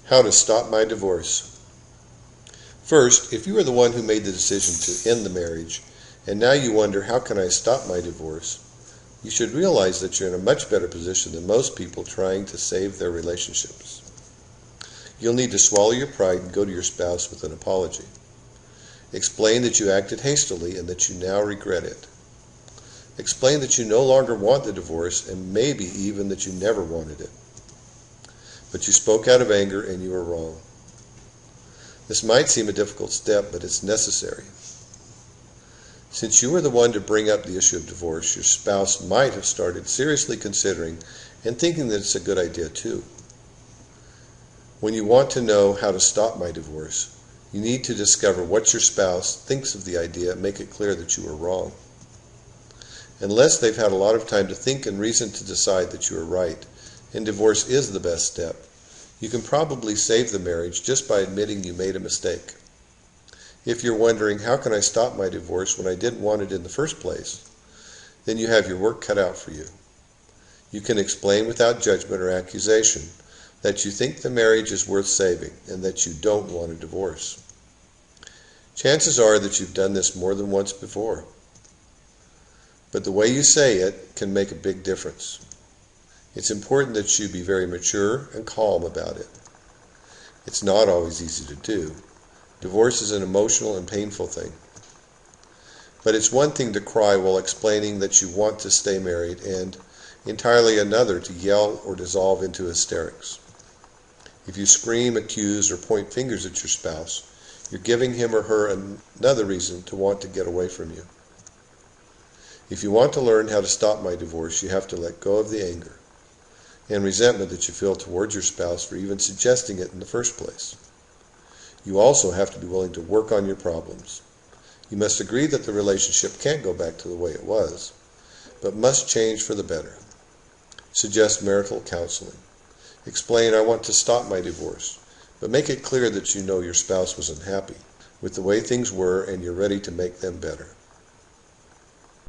How to stop my divorce. First, if you are the one who made the decision to end the marriage, and now you wonder, how can I stop my divorce? You should realize that you're in a much better position than most people trying to save their relationships. You'll need to swallow your pride and go to your spouse with an apology. Explain that you acted hastily and that you now regret it. Explain that you no longer want the divorce and maybe even that you never wanted it. But you spoke out of anger and you were wrong. This might seem a difficult step, but it's necessary. Since you were the one to bring up the issue of divorce, your spouse might have started seriously considering and thinking that it's a good idea too. When you want to know how to stop my divorce, you need to discover what your spouse thinks of the idea and make it clear that you were wrong. Unless they've had a lot of time to think and reason to decide that you are right, and divorce is the best step, you can probably save the marriage just by admitting you made a mistake. If you're wondering, how can I stop my divorce when I didn't want it in the first place, then you have your work cut out for you. You can explain without judgment or accusation that you think the marriage is worth saving and that you don't want a divorce. Chances are that you've done this more than once before. But the way you say it can make a big difference. It's important that you be very mature and calm about it. It's not always easy to do. Divorce is an emotional and painful thing. But it's one thing to cry while explaining that you want to stay married, and entirely another to yell or dissolve into hysterics. If you scream, accuse, or point fingers at your spouse, you're giving him or her another reason to want to get away from you. If you want to learn how to stop my divorce, you have to let go of the anger and resentment that you feel towards your spouse for even suggesting it in the first place. You also have to be willing to work on your problems. You must agree that the relationship can't go back to the way it was, but must change for the better. Suggest marital counseling. Explain, I want to stop my divorce, but make it clear that you know your spouse was unhappy with the way things were and you're ready to make them better.